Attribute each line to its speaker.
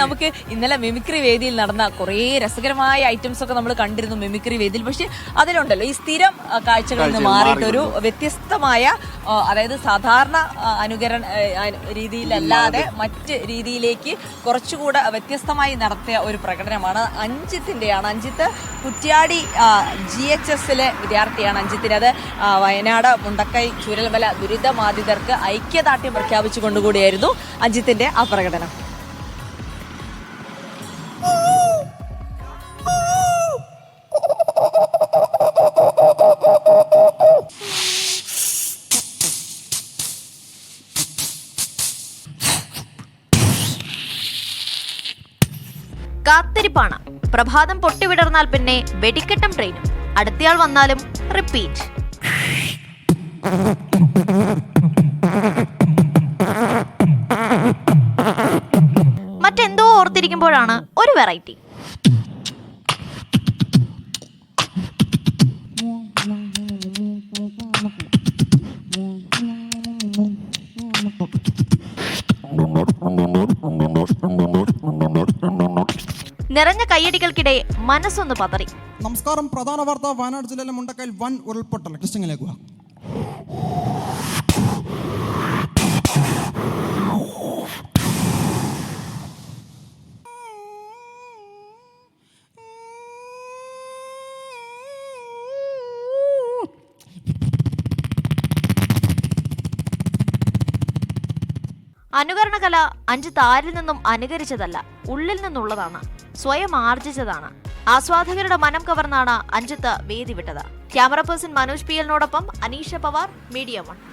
Speaker 1: നമുക്ക് ഇന്നലെ മിമിക്രി വേദിയിൽ നടന്ന കുറേ രസകരമായ ഐറ്റംസ് ഒക്കെ നമ്മൾ കണ്ടിരുന്നു മിമിക്രി വേദിയിൽ. പക്ഷെ അതിലുണ്ടല്ലോ ഈ സ്ഥിരം കാഴ്ചകളിൽ നിന്ന് മാറിയിട്ടൊരു വ്യത്യസ്തമായ, അതായത് സാധാരണ അനുകരണ രീതിയിലല്ലാതെ മറ്റ് രീതിയിലേക്ക് കുറച്ചുകൂടെ വ്യത്യസ്തമായി നടത്തിയ ഒരു പ്രകടനമാണ് അഞ്ജിത്തിൻ്റെയാണ്. അഞ്ജിത്ത് കുറ്റ്യാടി GHSലെ വിദ്യാർത്ഥിയാണ്. അഞ്ജിത്തിന് അത് വയനാട് മുണ്ടക്കൈ ചൂരൽമല ദുരിതബാധിതർക്ക് ഐക്യദാർഢ്യം പ്രഖ്യാപിച്ചുകൊണ്ടുകൂടിയായിരുന്നു അഞ്ജിത്തിന്റെ ആ പ്രകടനം.
Speaker 2: കാത്തിരിപ്പാണ്. പ്രഭാതം പൊട്ടിവിടർന്നാൽ പിന്നെ വെടിക്കെട്ടും ട്രെയിനും. അടുത്തയാൾ വന്നാലും റിപ്പീറ്റ്. മറ്റെന്തോ ഓർത്തിരിക്കുമ്പോഴാണ് ഒരു വെറൈറ്റി. നിറഞ്ഞ കയ്യടികൾക്കിടെ മനസ്സൊന്ന് പതറി.
Speaker 3: നമസ്കാരം. പ്രധാന വാർത്ത. വയനാട് ജില്ലയിലെ മുണ്ടക്കയിൽ വൻ ഉരുൾപൊട്ടൽ. ടെസ്റ്റിംഗിലേക്ക്
Speaker 2: അനുകരണകല അഞ്ജിത്ത് ആരിൽ നിന്നും അനുകരിച്ചതല്ല, ഉള്ളിൽ നിന്നുള്ളതാണ്, സ്വയം ആർജിച്ചതാണ്. ആസ്വാദകരുടെ മനം കവർന്നാണ് അഞ്ജിത്ത് വേദി വിട്ടത്. ക്യാമറ പേഴ്സൺ മനോജ് PL നോടൊപ്പം അനീഷ പവാർ, മീഡിയ 1.